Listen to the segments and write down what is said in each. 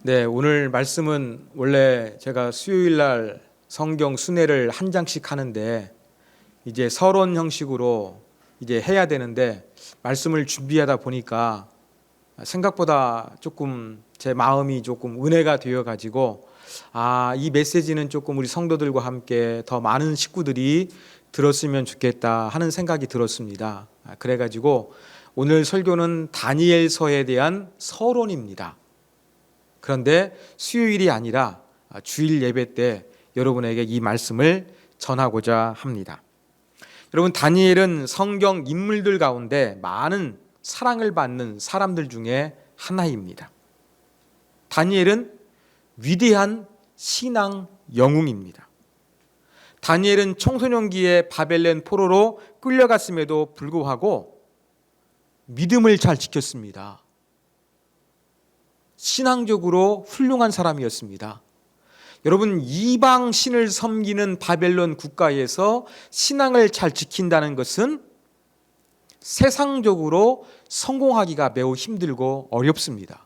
네, 오늘 말씀은 원래 제가 수요일 날 성경 순회를 한 장씩 하는데 이제 서론 형식으로 이제 해야 되는데 말씀을 준비하다 보니까 생각보다 조금 제 마음이 조금 은혜가 되어 가지고 이 메시지는 조금 우리 성도들과 함께 더 많은 식구들이 들었으면 좋겠다 하는 생각이 들었습니다. 그래 가지고 오늘 설교는 다니엘서에 대한 서론입니다. 그런데 수요일이 아니라 주일 예배 때 여러분에게 이 말씀을 전하고자 합니다. 여러분, 다니엘은 성경 인물들 가운데 많은 사랑을 받는 사람들 중에 하나입니다. 다니엘은 위대한 신앙 영웅입니다. 다니엘은 청소년기에 바벨론 포로로 끌려갔음에도 불구하고 믿음을 잘 지켰습니다. 신앙적으로 훌륭한 사람이었습니다. 여러분, 이방 신을 섬기는 바벨론 국가에서 신앙을 잘 지킨다는 것은 세상적으로 성공하기가 매우 힘들고 어렵습니다.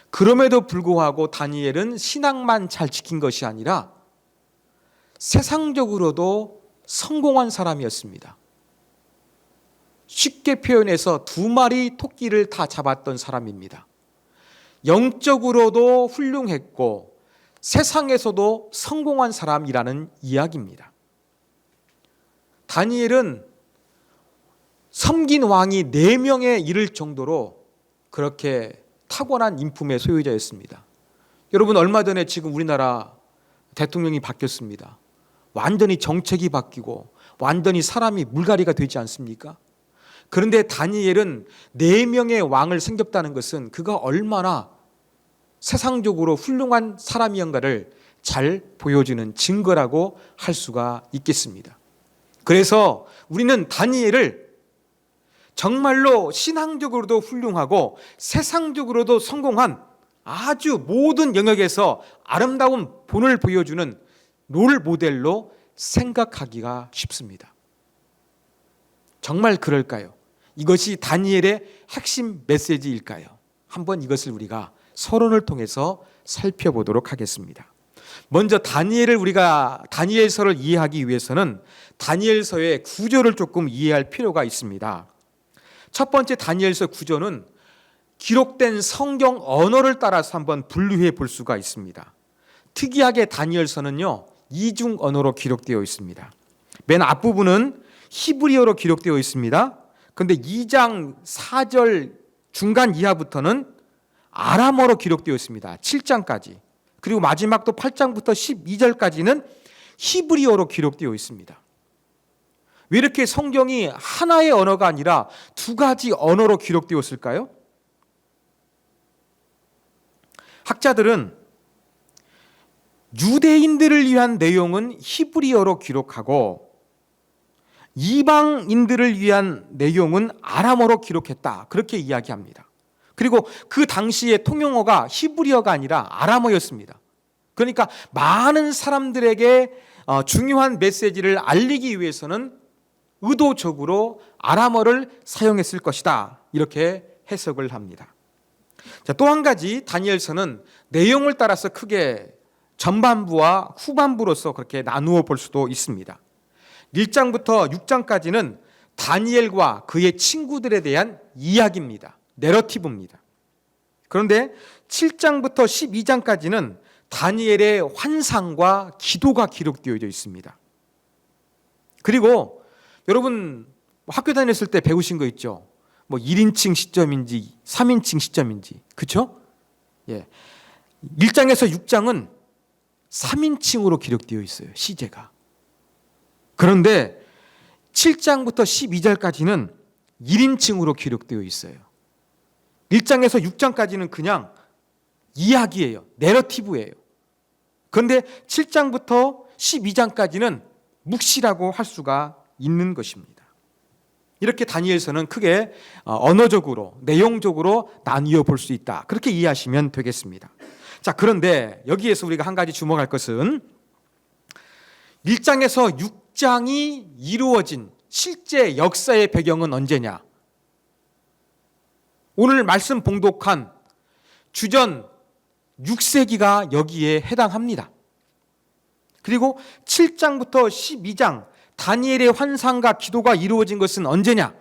그럼에도 불구하고 다니엘은 신앙만 잘 지킨 것이 아니라 세상적으로도 성공한 사람이었습니다. 쉽게 표현해서 2마리 토끼를 다 잡았던 사람입니다. 영적으로도 훌륭했고 세상에서도 성공한 사람이라는 이야기입니다. 다니엘은 섬긴 왕이 4명에 이를 정도로 그렇게 타고난 인품의 소유자였습니다. 여러분, 얼마 전에 지금 우리나라 대통령이 바뀌었습니다. 완전히 정책이 바뀌고 완전히 사람이 물갈이가 되지 않습니까? 그런데 다니엘은 4명의 왕을 섬겼다는 것은 그가 얼마나 세상적으로 훌륭한 사람이었는가를 잘 보여주는 증거라고 할 수가 있겠습니다. 그래서 우리는 다니엘을 정말로 신앙적으로도 훌륭하고 세상적으로도 성공한 아주 모든 영역에서 아름다운 본을 보여주는 롤 모델로 생각하기가 쉽습니다. 정말 그럴까요? 이것이 다니엘의 핵심 메시지일까요? 한번 이것을 우리가 서론을 통해서 살펴보도록 하겠습니다. 먼저 다니엘서를 이해하기 위해서는 다니엘서의 구조를 조금 이해할 필요가 있습니다. 첫 번째 다니엘서 구조는 기록된 성경 언어를 따라서 한번 분류해 볼 수가 있습니다. 특이하게 다니엘서는요, 2중 언어로 기록되어 있습니다. 맨 앞부분은 히브리어로 기록되어 있습니다. 그런데 2장 4절 중간 이하부터는 아람어로 기록되어 있습니다. 7장까지. 그리고 마지막 또 8장부터 12절까지는 히브리어로 기록되어 있습니다. 왜 이렇게 성경이 하나의 언어가 아니라 2가지 언어로 기록되었을까요? 학자들은 유대인들을 위한 내용은 히브리어로 기록하고 이방인들을 위한 내용은 아람어로 기록했다, 그렇게 이야기합니다. 그리고 그 당시의 통용어가 히브리어가 아니라 아람어였습니다. 그러니까 많은 사람들에게 중요한 메시지를 알리기 위해서는 의도적으로 아람어를 사용했을 것이다, 이렇게 해석을 합니다. 또 한 가지, 다니엘서는 내용을 따라서 크게 전반부와 후반부로서 그렇게 나누어 볼 수도 있습니다. 1장부터 6장까지는 다니엘과 그의 친구들에 대한 이야기입니다. 내러티브입니다. 그런데 7장부터 12장까지는 다니엘의 환상과 기도가 기록되어 있습니다. 그리고 여러분 학교 다녔을 때 배우신 거 있죠? 1인칭 시점인지 3인칭 시점인지, 그렇죠? 예. 1장에서 6장은 3인칭으로 기록되어 있어요, 시제가. 그런데 7장부터 12절까지는 1인칭으로 기록되어 있어요. 1장에서 6장까지는 그냥 이야기예요. 내러티브예요. 그런데 7장부터 12장까지는 묵시라고 할 수가 있는 것입니다. 이렇게 다니엘서는 크게 언어적으로, 내용적으로 나뉘어 볼 수 있다, 그렇게 이해하시면 되겠습니다. 자, 그런데 여기에서 우리가 한 가지 주목할 것은 1장에서 6장이 이루어진 실제 역사의 배경은 언제냐? 오늘 말씀 봉독한 주전 6세기가 여기에 해당합니다. 그리고 7장부터 12장 다니엘의 환상과 기도가 이루어진 것은 언제냐?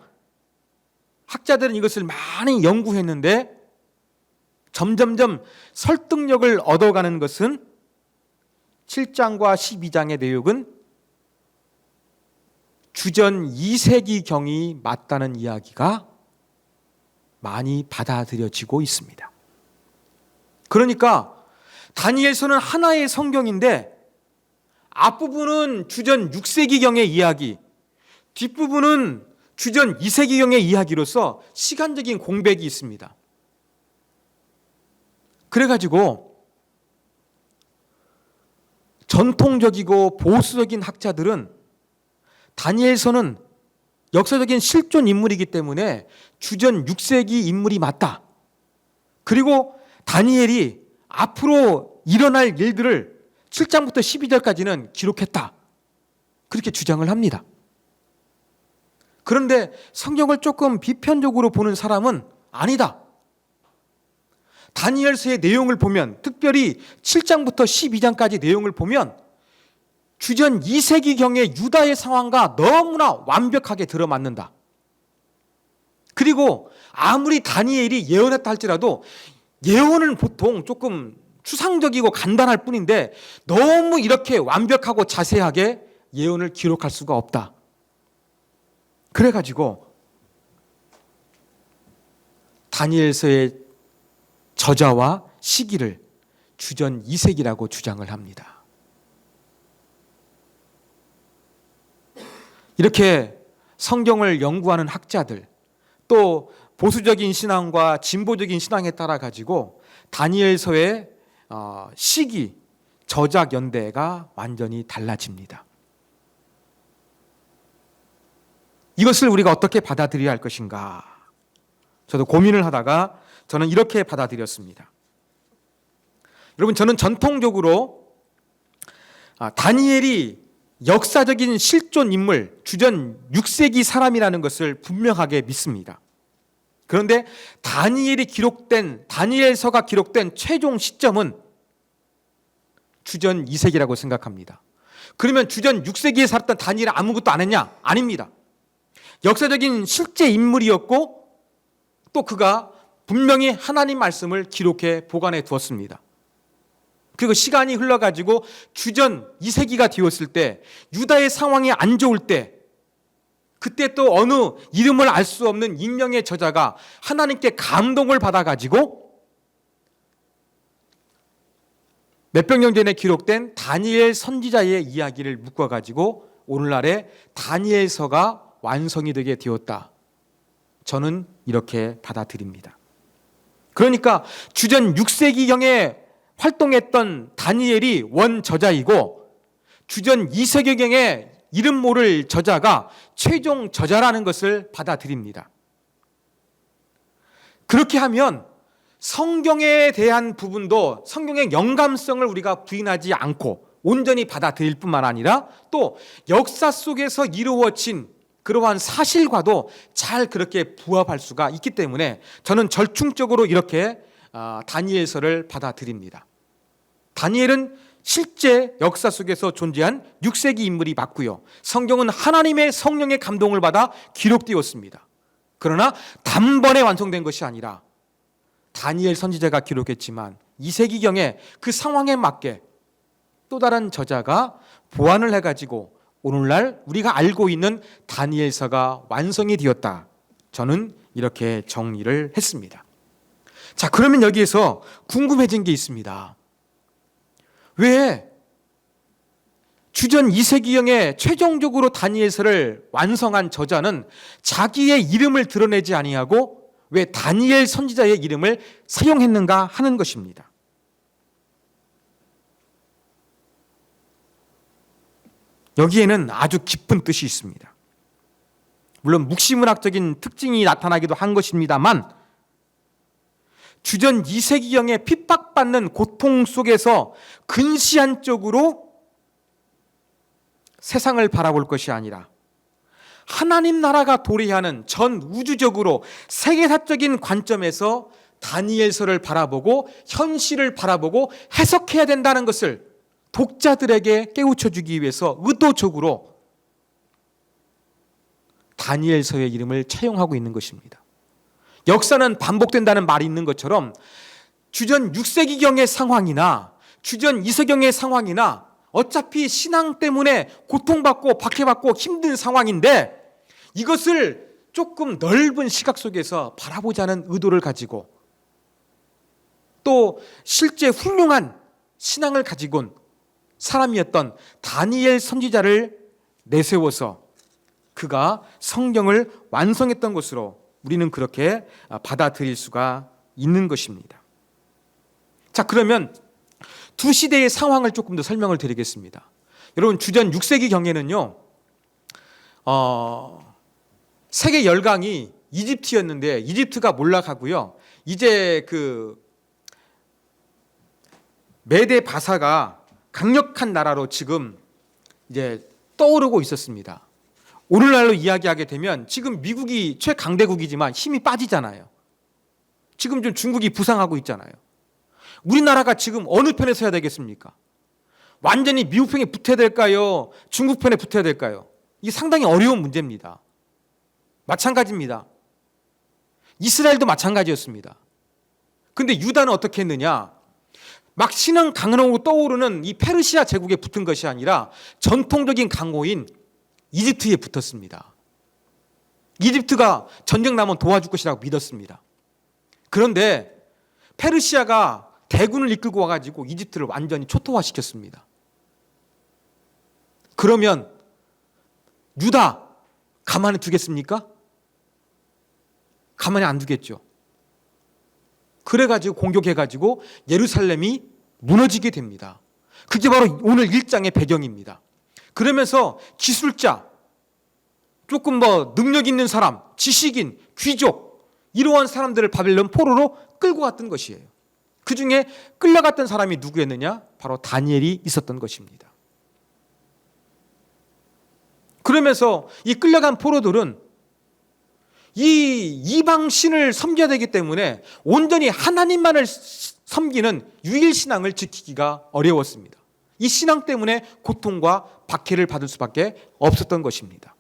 학자들은 이것을 많이 연구했는데 점점점 설득력을 얻어가는 것은 7장과 12장의 내용은 주전 2세기경이 맞다는 이야기가 많이 받아들여지고 있습니다. 그러니까 다니엘서는 하나의 성경인데 앞부분은 주전 6세기경의 이야기, 뒷부분은 주전 2세기경의 이야기로서 시간적인 공백이 있습니다. 그래가지고 전통적이고 보수적인 학자들은 다니엘서는 역사적인 실존 인물이기 때문에 주전 6세기 인물이 맞다. 그리고 다니엘이 앞으로 일어날 일들을 7장부터 12절까지는 기록했다. 그렇게 주장을 합니다. 그런데 성경을 조금 비편적으로 보는 사람은 아니다. 다니엘서의 내용을 보면, 특별히 7장부터 12장까지 내용을 보면 주전 2세기경의 유다의 상황과 너무나 완벽하게 들어맞는다. 그리고 아무리 다니엘이 예언했다 할지라도 예언은 보통 조금 추상적이고 간단할 뿐인데 너무 이렇게 완벽하고 자세하게 예언을 기록할 수가 없다. 그래가지고 다니엘서의 저자와 시기를 주전 2세기라고 주장을 합니다. 이렇게 성경을 연구하는 학자들, 또 보수적인 신앙과 진보적인 신앙에 따라 가지고 다니엘서의 시기, 저작 연대가 완전히 달라집니다. 이것을 우리가 어떻게 받아들여야 할 것인가? 저도 고민을 하다가 저는 이렇게 받아들였습니다. 여러분, 저는 전통적으로 다니엘이 역사적인 실존 인물, 주전 6세기 사람이라는 것을 분명하게 믿습니다. 그런데 다니엘서가 기록된 최종 시점은 주전 2세기라고 생각합니다. 그러면 주전 6세기에 살았던 다니엘이 아무것도 안 했냐? 아닙니다. 역사적인 실제 인물이었고 또 그가 분명히 하나님 말씀을 기록해 보관해 두었습니다. 그리고 시간이 흘러가지고 주전 2세기가 되었을 때 유다의 상황이 안 좋을 때 그때 또 어느 이름을 알 수 없는 익명의 저자가 하나님께 감동을 받아가지고 몇백 년 전에 기록된 다니엘 선지자의 이야기를 묶어가지고 오늘날의 다니엘서가 완성이 되게 되었다. 저는 이렇게 받아들입니다. 그러니까 주전 6세기경에 활동했던 다니엘이 원저자이고 주전 2세기경에 이름 모를 저자가 최종 저자라는 것을 받아들입니다. 그렇게 하면 성경에 대한 부분도 성경의 영감성을 우리가 부인하지 않고 온전히 받아들일 뿐만 아니라 또 역사 속에서 이루어진 그러한 사실과도 잘 그렇게 부합할 수가 있기 때문에 저는 절충적으로 이렇게 다니엘서를 받아들입니다. 다니엘은 실제 역사 속에서 존재한 6세기 인물이 맞고요. 성경은 하나님의 성령의 감동을 받아 기록되었습니다. 그러나 단번에 완성된 것이 아니라 다니엘 선지자가 기록했지만 2세기경에 그 상황에 맞게 또 다른 저자가 보완을 해가지고 오늘날 우리가 알고 있는 다니엘서가 완성이 되었다. 저는 이렇게 정리를 했습니다. 자, 그러면 여기에서 궁금해진 게 있습니다. 왜 주전 2세기경에 최종적으로 다니엘서를 완성한 저자는 자기의 이름을 드러내지 아니하고 왜 다니엘 선지자의 이름을 사용했는가 하는 것입니다. 여기에는 아주 깊은 뜻이 있습니다. 물론 묵시문학적인 특징이 나타나기도 한 것입니다만 주전 2세기경에 핍박받는 고통 속에서 근시안적으로 세상을 바라볼 것이 아니라 하나님 나라가 도래하는 전 우주적으로 세계사적인 관점에서 다니엘서를 바라보고 현실을 바라보고 해석해야 된다는 것을 독자들에게 깨우쳐 주기 위해서 의도적으로 다니엘서의 이름을 차용하고 있는 것입니다. 역사는 반복된다는 말이 있는 것처럼 주전 6세기경의 상황이나 주전 2세경의 상황이나 어차피 신앙 때문에 고통받고 박해받고 힘든 상황인데 이것을 조금 넓은 시각 속에서 바라보자는 의도를 가지고 또 실제 훌륭한 신앙을 가지고 온 사람이었던 다니엘 선지자를 내세워서 그가 성경을 완성했던 것으로 우리는 그렇게 받아들일 수가 있는 것입니다. 자, 그러면 두 시대의 상황을 조금 더 설명을 드리겠습니다. 여러분, 주전 6세기 경에는요, 세계 열강이 이집트였는데 이집트가 몰락하고요. 이제 그 메데 바사가 강력한 나라로 지금 이제 떠오르고 있었습니다. 오늘날로 이야기하게 되면 지금 미국이 최강대국이지만 힘이 빠지잖아요. 지금 좀 중국이 부상하고 있잖아요. 우리나라가 지금 어느 편에 서야 되겠습니까? 완전히 미국 편에 붙어야 될까요? 중국 편에 붙어야 될까요? 이게 상당히 어려운 문제입니다. 마찬가지입니다. 이스라엘도 마찬가지였습니다. 근데 유다는 어떻게 했느냐? 막 신흥 강호로 떠오르는 이 페르시아 제국에 붙은 것이 아니라 전통적인 강호인 이집트에 붙었습니다. 이집트가 전쟁 나면 도와줄 것이라고 믿었습니다. 그런데 페르시아가 대군을 이끌고 와가지고 이집트를 완전히 초토화시켰습니다. 그러면 유다 가만히 두겠습니까? 가만히 안 두겠죠. 그래가지고 공격해가지고 예루살렘이 무너지게 됩니다. 그게 바로 오늘 1장의 배경입니다. 그러면서 기술자, 조금 능력 있는 사람, 지식인, 귀족 이러한 사람들을 바벨론 포로로 끌고 갔던 것이에요. 그 중에 끌려갔던 사람이 누구였느냐? 바로 다니엘이 있었던 것입니다. 그러면서 이 끌려간 포로들은 이 이방신을 섬겨야 되기 때문에 온전히 하나님만을 섬기는 유일신앙을 지키기가 어려웠습니다. 이 신앙 때문에 고통과 박해를 받을 수밖에 없었던 것입니다.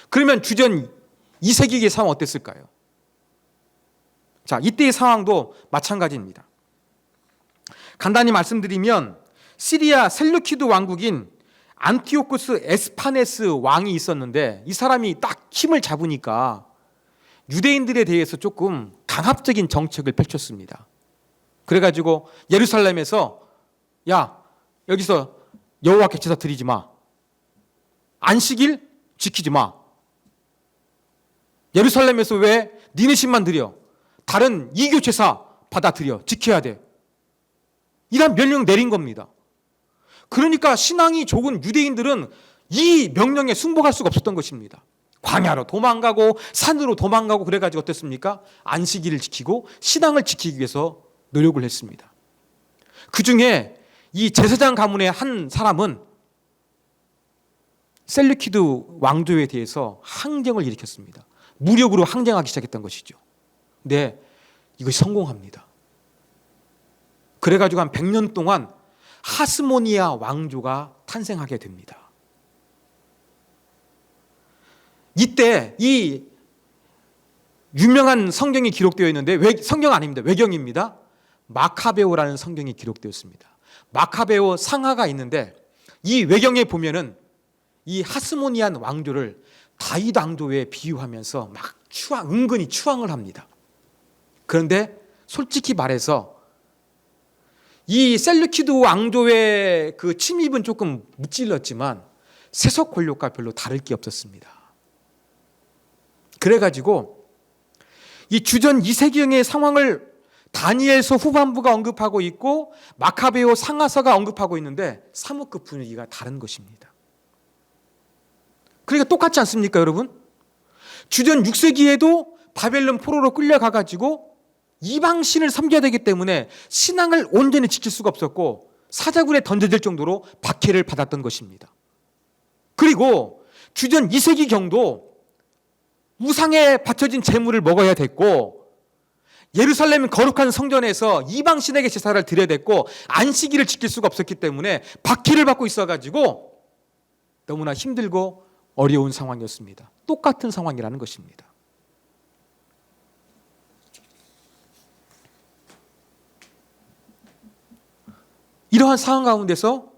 그러면 주전 2세기의 상황 어땠을까요? 자, 이때의 상황도 마찬가지입니다. 간단히 말씀드리면 시리아 셀루키드 왕국인 안티오쿠스 에스파네스 왕이 있었는데 이 사람이 딱 힘을 잡으니까 유대인들에 대해서 조금 강압적인 정책을 펼쳤습니다. 그래가지고 예루살렘에서 야, 여기서 여호와께 제사 드리지 마. 안식일 지키지 마. 예루살렘에서 왜 니네 신만 드려? 다른 이교 제사 받아들여 지켜야 돼. 이런 명령 내린 겁니다. 그러니까 신앙이 좋은 유대인들은 이 명령에 순복할 수가 없었던 것입니다. 광야로 도망가고 산으로 도망가고 그래가지고 어땠습니까? 안식일을 지키고 신앙을 지키기 위해서 노력을 했습니다. 그 중에 이 제사장 가문의 한 사람은 셀루키드 왕조에 대해서 항쟁을 일으켰습니다. 무력으로 항쟁하기 시작했던 것이죠. 근데 이것이 성공합니다. 그래가지고 한 100년 동안 하스모니아 왕조가 탄생하게 됩니다. 이때 이 유명한 성경이 기록되어 있는데 성경 아닙니다. 외경입니다. 마카베오라는 성경이 기록되었습니다. 마카베오 상하가 있는데 이 외경에 보면은 이 하스모니안 왕조를 다윗 왕조에 비유하면서 막 은근히 추앙을 합니다. 그런데 솔직히 말해서 이 셀루키드 왕조의 그 침입은 조금 무찔렀지만 세속 권력과 별로 다를 게 없었습니다. 그래가지고 이 주전 2세기경의 상황을 다니엘서 후반부가 언급하고 있고 마카베오 상하서가 언급하고 있는데 사뭇 분위기가 다른 것입니다. 그러니까 똑같지 않습니까, 여러분? 주전 6세기에도 바벨론 포로로 끌려가가지고 이방신을 섬겨야 되기 때문에 신앙을 온전히 지킬 수가 없었고 사자굴에 던져질 정도로 박해를 받았던 것입니다. 그리고 주전 2세기경도 우상에 바쳐진 제물을 먹어야 됐고 예루살렘 거룩한 성전에서 이방신에게 제사를 드려야 됐고 안식일을 지킬 수가 없었기 때문에 박해를 받고 있어가지고 너무나 힘들고 어려운 상황이었습니다. 똑같은 상황이라는 것입니다. 이러한 상황 가운데서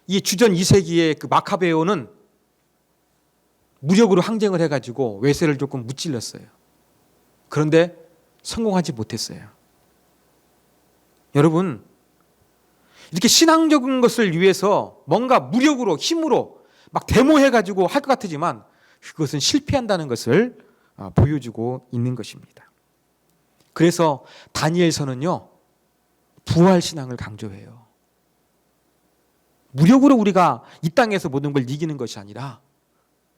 이 주전 2세기의 그 마카베오는 무력으로 항쟁을 해가지고 외세를 조금 무찔렀어요. 그런데 성공하지 못했어요. 여러분, 이렇게 신앙적인 것을 위해서 뭔가 무력으로 힘으로 막 데모해가지고 할 것 같지만 그것은 실패한다는 것을 보여주고 있는 것입니다. 그래서 다니엘서는요, 부활 신앙을 강조해요. 무력으로 우리가 이 땅에서 모든 걸 이기는 것이 아니라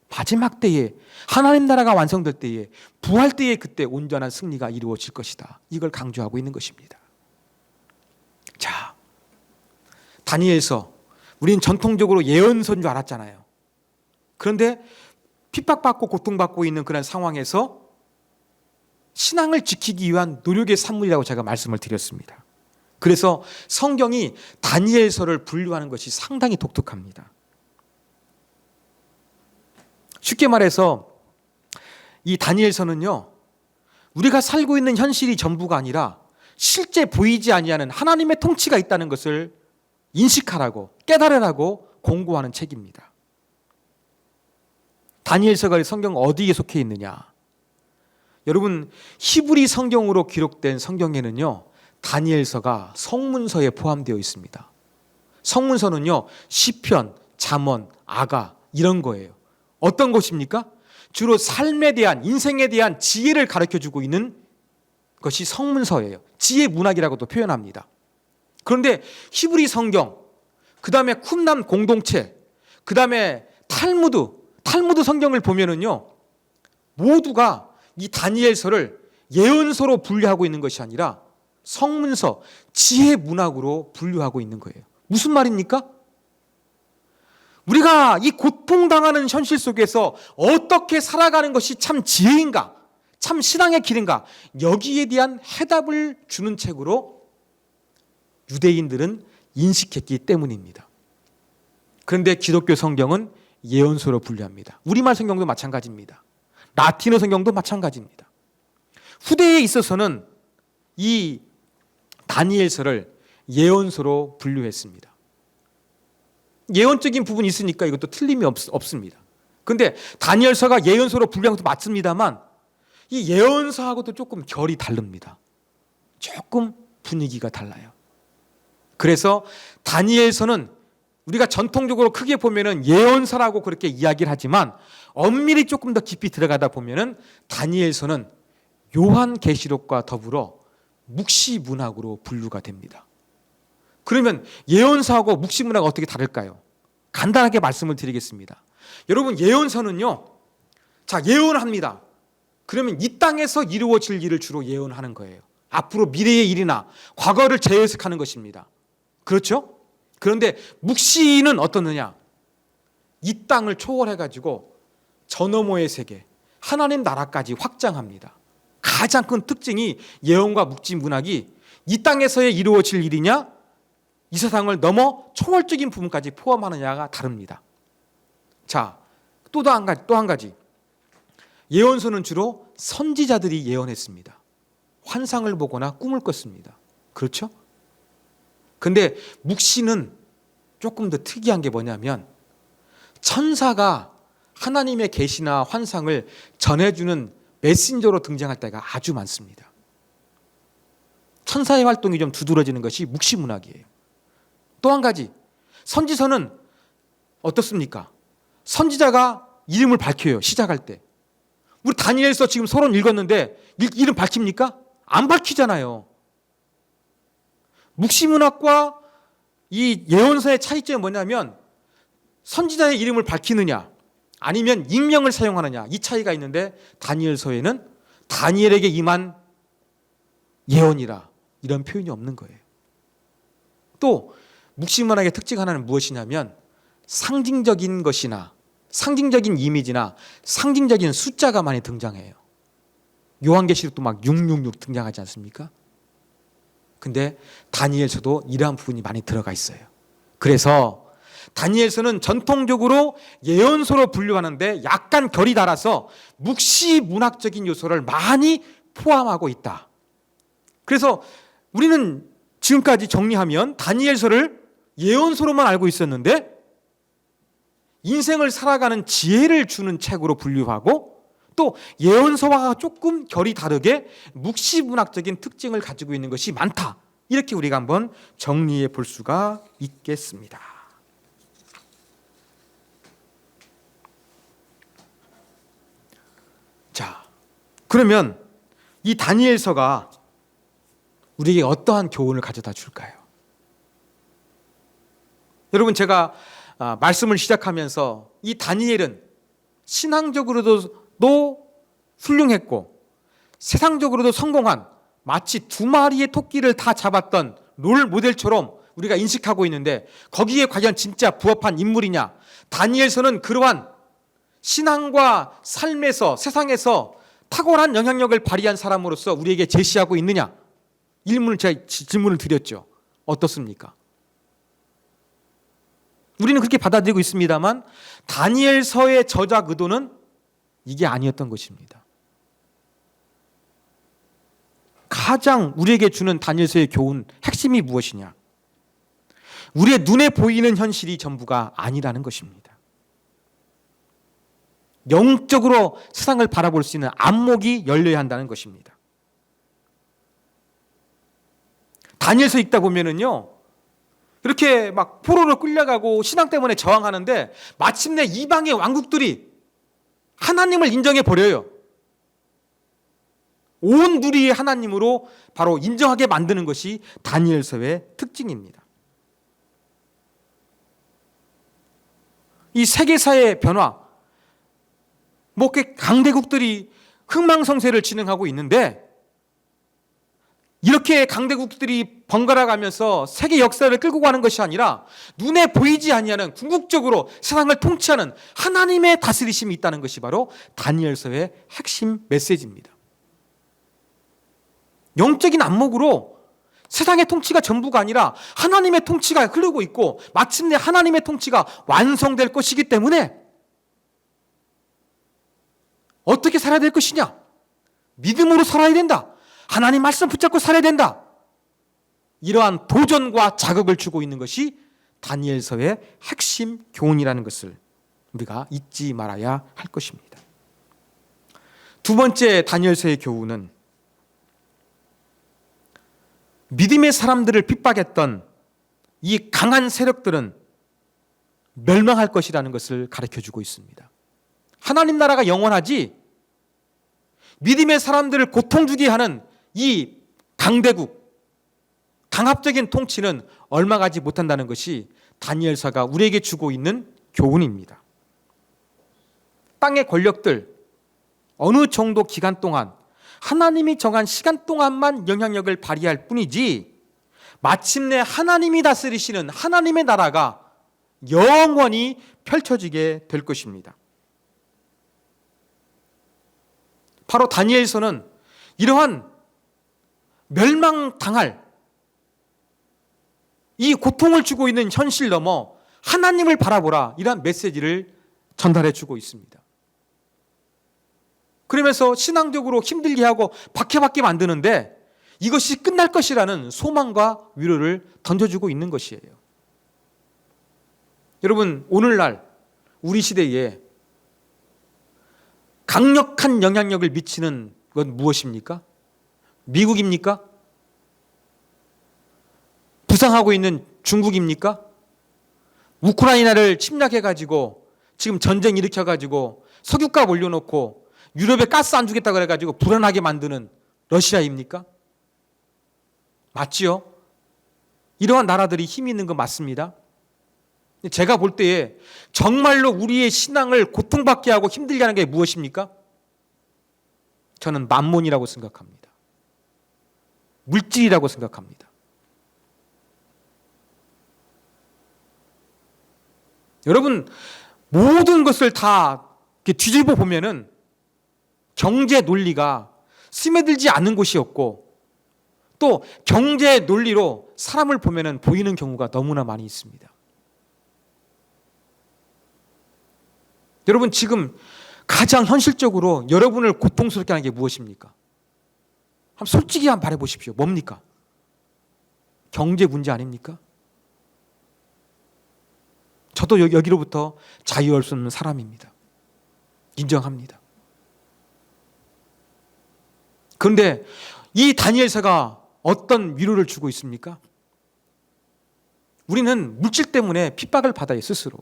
마지막 때에 하나님 나라가 완성될 때에 부활 때에 그때 온전한 승리가 이루어질 것이다. 이걸 강조하고 있는 것입니다. 자, 다니엘서 우리는 전통적으로 예언서인 줄 알았잖아요. 그런데 핍박받고 고통받고 있는 그런 상황에서 신앙을 지키기 위한 노력의 산물이라고 제가 말씀을 드렸습니다. 그래서 성경이 다니엘서를 분류하는 것이 상당히 독특합니다. 쉽게 말해서 이 다니엘서는요, 우리가 살고 있는 현실이 전부가 아니라 실제 보이지 아니하는 하나님의 통치가 있다는 것을 인식하라고 깨달으라고 공고하는 책입니다. 다니엘서가 성경 어디에 속해 있느냐? 여러분, 히브리 성경으로 기록된 성경에는요, 다니엘서가 성문서에 포함되어 있습니다. 성문서는요, 시편, 잠언, 아가 이런 거예요. 어떤 것입니까? 주로 삶에 대한, 인생에 대한 지혜를 가르쳐주고 있는 것이 성문서예요. 지혜 문학이라고도 표현합니다. 그런데 히브리 성경, 그 다음에 쿰남 공동체, 그 다음에 탈무드 성경을 보면은요, 모두가 이 다니엘서를 예언서로 분류하고 있는 것이 아니라 성문서, 지혜 문학으로 분류하고 있는 거예요. 무슨 말입니까? 우리가 이 고통당하는 현실 속에서 어떻게 살아가는 것이 참 지혜인가, 참 신앙의 길인가, 여기에 대한 해답을 주는 책으로 유대인들은 인식했기 때문입니다. 그런데 기독교 성경은 예언서로 분류합니다. 우리말 성경도 마찬가지입니다. 라틴어 성경도 마찬가지입니다. 후대에 있어서는 이 다니엘서를 예언서로 분류했습니다. 예언적인 부분이 있으니까 이것도 틀림이 없습니다. 그런데 다니엘서가 예언서로 분류한 것도 맞습니다만 이 예언서하고도 조금 결이 다릅니다. 조금 분위기가 달라요. 그래서 다니엘서는 우리가 전통적으로 크게 보면은 예언서라고 그렇게 이야기를 하지만 엄밀히 조금 더 깊이 들어가다 보면은 다니엘서는 요한계시록과 더불어 묵시문학으로 분류가 됩니다. 그러면 예언서하고 묵시문학은 어떻게 다를까요? 간단하게 말씀을 드리겠습니다. 여러분, 예언서는요, 자, 예언합니다. 그러면 이 땅에서 이루어질 일을 주로 예언하는 거예요. 앞으로 미래의 일이나 과거를 재해석하는 것입니다. 그렇죠? 그런데 묵시는 어떻느냐? 이 땅을 초월해가지고 저 너머의 세계, 하나님 나라까지 확장합니다. 가장 큰 특징이 예언과 묵시 문학이 이 땅에서의 이루어질 일이냐, 이 세상을 넘어 초월적인 부분까지 포함하느냐가 다릅니다. 자, 또 한 가지. 예언서는 주로 선지자들이 예언했습니다. 환상을 보거나 꿈을 꿨습니다. 그렇죠? 근데 묵시는 조금 더 특이한 게 뭐냐면 천사가 하나님의 계시나 환상을 전해주는 메신저로 등장할 때가 아주 많습니다. 천사의 활동이 좀 두드러지는 것이 묵시문학이에요. 또 한 가지, 선지서는 어떻습니까? 선지자가 이름을 밝혀요. 시작할 때. 우리 다니엘서 지금 서론 읽었는데 이름 밝힙니까? 안 밝히잖아요. 묵시문학과 이 예언서의 차이점이 뭐냐면 선지자의 이름을 밝히느냐 아니면 익명을 사용하느냐, 이 차이가 있는데 다니엘서에는 다니엘에게 임한 예언이라 이런 표현이 없는 거예요. 또 묵시문학의 특징 하나는 무엇이냐면 상징적인 것이나 상징적인 이미지나 상징적인 숫자가 많이 등장해요. 요한계시록도 막 666 등장하지 않습니까? 근데 다니엘서도 이러한 부분이 많이 들어가 있어요. 그래서 다니엘서는 전통적으로 예언서로 분류하는데 약간 결이 달아서 묵시문학적인 요소를 많이 포함하고 있다. 그래서 우리는 지금까지 정리하면 다니엘서를 예언서로만 알고 있었는데 인생을 살아가는 지혜를 주는 책으로 분류하고 또 예언서와 조금 결이 다르게 묵시문학적인 특징을 가지고 있는 것이 많다. 이렇게 우리가 한번 정리해 볼 수가 있겠습니다. 자, 그러면 이 다니엘서가 우리에게 어떠한 교훈을 가져다 줄까요? 여러분, 제가 말씀을 시작하면서 이 다니엘은 신앙적으로도 훌륭했고 세상적으로도 성공한 마치 2마리의 토끼를 다 잡았던 롤 모델처럼 우리가 인식하고 있는데 거기에 과연 진짜 부합한 인물이냐? 다니엘서는 그러한 신앙과 삶에서 세상에서 탁월한 영향력을 발휘한 사람으로서 우리에게 제시하고 있느냐? 제가 질문을 드렸죠. 어떻습니까? 우리는 그렇게 받아들이고 있습니다만 다니엘서의 저작 의도는 이게 아니었던 것입니다. 가장 우리에게 주는 다니엘서의 교훈 핵심이 무엇이냐? 우리의 눈에 보이는 현실이 전부가 아니라는 것입니다. 영적으로 세상을 바라볼 수 있는 안목이 열려야 한다는 것입니다. 다니엘서 읽다 보면은요, 이렇게 막 포로로 끌려가고 신앙 때문에 저항하는데 마침내 이방의 왕국들이 하나님을 인정해 버려요. 온 누리의 하나님으로 바로 인정하게 만드는 것이 다니엘서의 특징입니다. 이 세계사의 변화, 강대국들이 흥망성쇠를 진행하고 있는데 이렇게 강대국들이 번갈아 가면서 세계 역사를 끌고 가는 것이 아니라 눈에 보이지 아니하는 궁극적으로 세상을 통치하는 하나님의 다스리심이 있다는 것이 바로 다니엘서의 핵심 메시지입니다. 영적인 안목으로 세상의 통치가 전부가 아니라 하나님의 통치가 흐르고 있고 마침내 하나님의 통치가 완성될 것이기 때문에 어떻게 살아야 될 것이냐? 믿음으로 살아야 된다. 하나님 말씀 붙잡고 살아야 된다. 이러한 도전과 자극을 주고 있는 것이 다니엘서의 핵심 교훈이라는 것을 우리가 잊지 말아야 할 것입니다. 두 번째 다니엘서의 교훈은 믿음의 사람들을 핍박했던 이 강한 세력들은 멸망할 것이라는 것을 가르쳐주고 있습니다. 하나님 나라가 영원하지 믿음의 사람들을 고통주게 하는 이 강대국, 강압적인 통치는 얼마가지 못한다는 것이 다니엘서가 우리에게 주고 있는 교훈입니다. 땅의 권력들 어느 정도 기간 동안 하나님이 정한 시간 동안만 영향력을 발휘할 뿐이지 마침내 하나님이 다스리시는 하나님의 나라가 영원히 펼쳐지게 될 것입니다. 바로 다니엘서는 이러한 멸망당할 이 고통을 주고 있는 현실 넘어 하나님을 바라보라 이러한 메시지를 전달해 주고 있습니다. 그러면서 신앙적으로 힘들게 하고 박해받게 만드는데 이것이 끝날 것이라는 소망과 위로를 던져주고 있는 것이에요. 여러분, 오늘날 우리 시대에 강력한 영향력을 미치는 건 무엇입니까? 미국입니까? 부상하고 있는 중국입니까? 우크라이나를 침략해가지고 지금 전쟁 일으켜가지고 석유값 올려놓고 유럽에 가스 안 주겠다 그래가지고 불안하게 만드는 러시아입니까? 맞지요? 이러한 나라들이 힘이 있는 거 맞습니다. 제가 볼 때에 정말로 우리의 신앙을 고통받게 하고 힘들게 하는 게 무엇입니까? 저는 만몬이라고 생각합니다. 물질이라고 생각합니다. 여러분, 모든 것을 다 뒤집어 보면은 경제 논리가 스며들지 않는 곳이 없고 또 경제 논리로 사람을 보면은 보이는 경우가 너무나 많이 있습니다. 여러분, 지금 가장 현실적으로 여러분을 고통스럽게 하는 게 무엇입니까? 한번 솔직히 한번 말해 보십시오. 뭡니까? 경제 문제 아닙니까? 저도 여기로부터 자유할 수 없는 사람입니다. 인정합니다. 그런데 이 다니엘서가 어떤 위로를 주고 있습니까? 우리는 물질 때문에 핍박을 받아요, 스스로.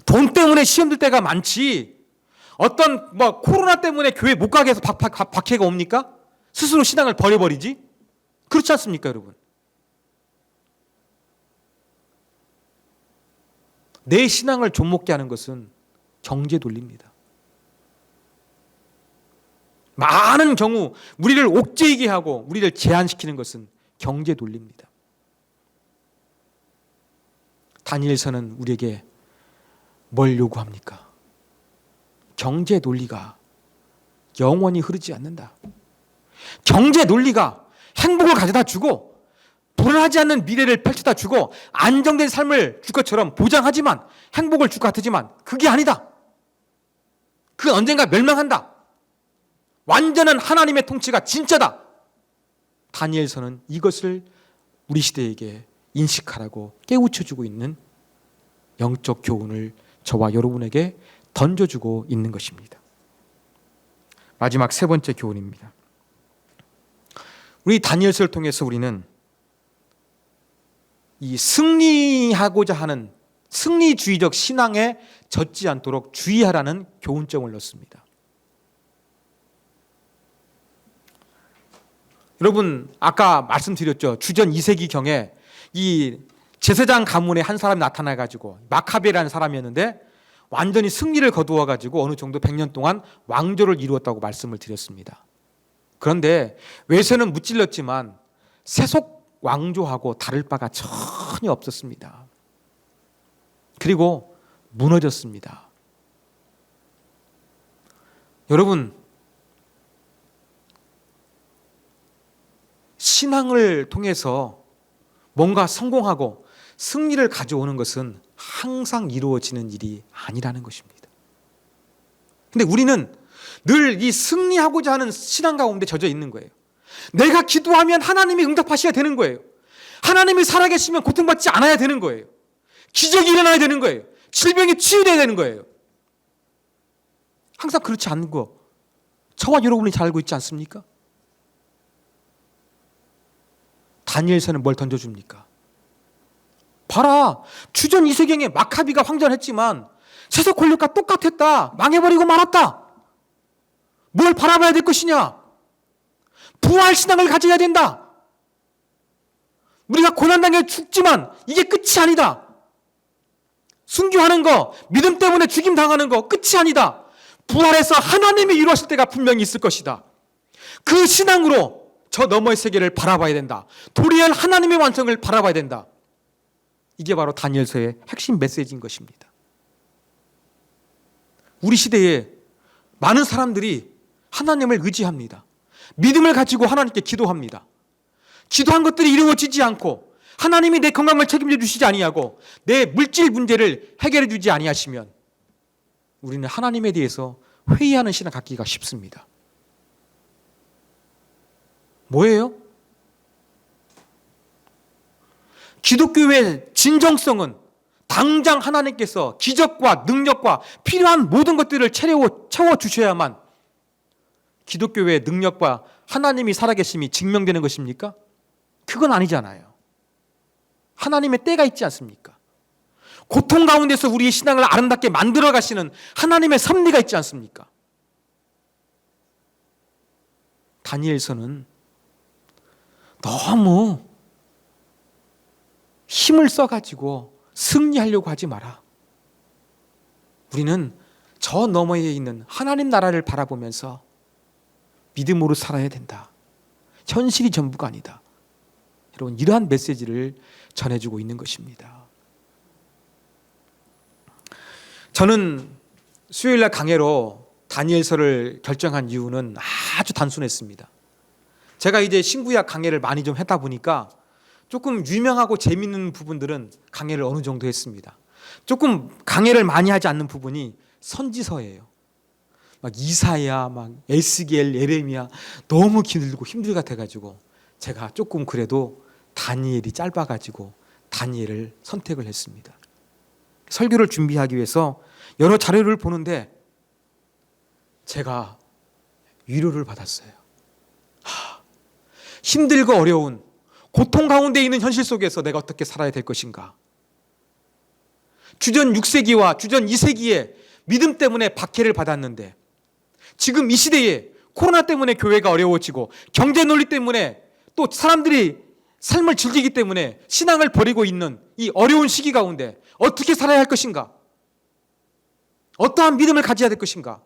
돈 때문에 시험 들 때가 많지, 어떤 코로나 때문에 교회 못 가게 해서 박해가 옵니까? 스스로 신앙을 버려버리지? 그렇지 않습니까, 여러분? 내 신앙을 좀먹게 하는 것은 경제 논리입니다. 많은 경우 우리를 옥죄이게 하고 우리를 제한시키는 것은 경제 논리입니다. 다니엘서는 우리에게 뭘 요구합니까? 경제 논리가 영원히 흐르지 않는다. 경제 논리가 행복을 가져다 주고 불안하지 않는 미래를 펼쳐다 주고 안정된 삶을 줄 것처럼 보장하지만, 행복을 줄 것 같지만 그게 아니다. 그건 언젠가 멸망한다. 완전한 하나님의 통치가 진짜다. 다니엘서는 이것을 우리 시대에게 인식하라고 깨우쳐주고 있는 영적 교훈을 저와 여러분에게 던져주고 있는 것입니다. 마지막 세 번째 교훈입니다. 우리 다니엘서를 통해서 우리는 이 승리하고자 하는 승리주의적 신앙에 젖지 않도록 주의하라는 교훈점을 넣습니다. 여러분, 아까 말씀드렸죠. 주전 2세기경에 이 제사장 가문의 한 사람이 나타나가지고, 마카베라는 사람이었는데 완전히 승리를 거두어가지고 어느 정도 100년 동안 왕조를 이루었다고 말씀을 드렸습니다. 그런데 외세는 무찔렀지만 세속 왕조하고 다를 바가 전혀 없었습니다. 그리고 무너졌습니다. 여러분, 신앙을 통해서 뭔가 성공하고 승리를 가져오는 것은 항상 이루어지는 일이 아니라는 것입니다. 근데 우리는 늘 이 승리하고자 하는 신앙 가운데 젖어 있는 거예요. 내가 기도하면 하나님이 응답하셔야 되는 거예요. 하나님이 살아계시면 고통받지 않아야 되는 거예요. 기적이 일어나야 되는 거예요. 질병이 치유돼야 되는 거예요. 항상 그렇지 않은 거 저와 여러분이 잘 알고 있지 않습니까? 다니엘서는 뭘 던져줍니까? 봐라, 주전 2세경에 마카비가 황전했지만 세속 권력과 똑같았다. 망해버리고 말았다. 뭘 바라봐야 될 것이냐? 부활 신앙을 가져야 된다. 우리가 고난당해 죽지만 이게 끝이 아니다. 순교하는 거, 믿음 때문에 죽임 당하는 거 끝이 아니다. 부활해서 하나님이 이루어질 때가 분명히 있을 것이다. 그 신앙으로 저 너머의 세계를 바라봐야 된다. 도리어 하나님의 완성을 바라봐야 된다. 이게 바로 다니엘서의 핵심 메시지인 것입니다. 우리 시대에 많은 사람들이 하나님을 의지합니다. 믿음을 가지고 하나님께 기도합니다. 기도한 것들이 이루어지지 않고 하나님이 내 건강을 책임져 주시지 아니하고 내 물질 문제를 해결해 주지 아니하시면 우리는 하나님에 대해서 회의하는 신앙 갖기가 쉽습니다. 뭐예요? 기독교의 진정성은 당장 하나님께서 기적과 능력과 필요한 모든 것들을 채워주셔야만 기독교의 능력과 하나님이 살아계심이 증명되는 것입니까? 그건 아니잖아요. 하나님의 때가 있지 않습니까? 고통 가운데서 우리의 신앙을 아름답게 만들어 가시는 하나님의 섭리가 있지 않습니까? 다니엘서는 너무 힘을 써가지고 승리하려고 하지 마라. 우리는 저 너머에 있는 하나님 나라를 바라보면서 믿음으로 살아야 된다. 현실이 전부가 아니다. 여러분, 이러한 메시지를 전해주고 있는 것입니다. 저는 수요일날 강해로 다니엘서를 결정한 이유는 아주 단순했습니다. 제가 이제 신구약 강해를 많이 좀 했다 보니까 조금 유명하고 재밌는 부분들은 강해를 어느 정도 했습니다. 조금 강해를 많이 하지 않는 부분이 선지서예요. 막 이사야, 막 에스겔, 예레미야 너무 길고 힘들 같아가지고 제가 조금 그래도 다니엘이 짧아가지고 다니엘을 선택을 했습니다. 설교를 준비하기 위해서 여러 자료를 보는데 제가 위로를 받았어요. 힘들고 어려운 고통 가운데 있는 현실 속에서 내가 어떻게 살아야 될 것인가. 주전 6세기와 주전 2세기에 믿음 때문에 박해를 받았는데 지금 이 시대에 코로나 때문에 교회가 어려워지고 경제 논리 때문에 또 사람들이 삶을 즐기기 때문에 신앙을 버리고 있는 이 어려운 시기 가운데 어떻게 살아야 할 것인가? 어떠한 믿음을 가져야 될 것인가?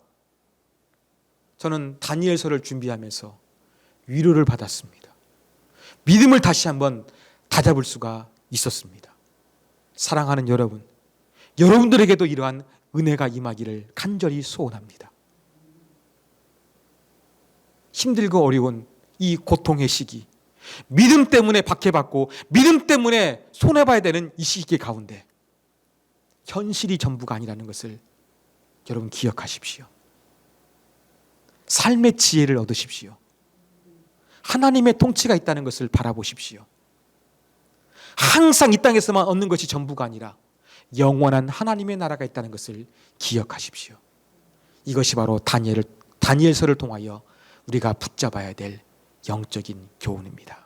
저는 다니엘서를 준비하면서 위로를 받았습니다. 믿음을 다시 한번 다잡을 수가 있었습니다. 사랑하는 여러분, 여러분들에게도 이러한 은혜가 임하기를 간절히 소원합니다. 힘들고 어려운 이 고통의 시기, 믿음 때문에 박해받고 믿음 때문에 손해봐야 되는 이 시기 가운데 현실이 전부가 아니라는 것을 여러분 기억하십시오. 삶의 지혜를 얻으십시오. 하나님의 통치가 있다는 것을 바라보십시오. 항상 이 땅에서만 얻는 것이 전부가 아니라 영원한 하나님의 나라가 있다는 것을 기억하십시오. 이것이 바로 다니엘서를 통하여 우리가 붙잡아야 될 영적인 교훈입니다.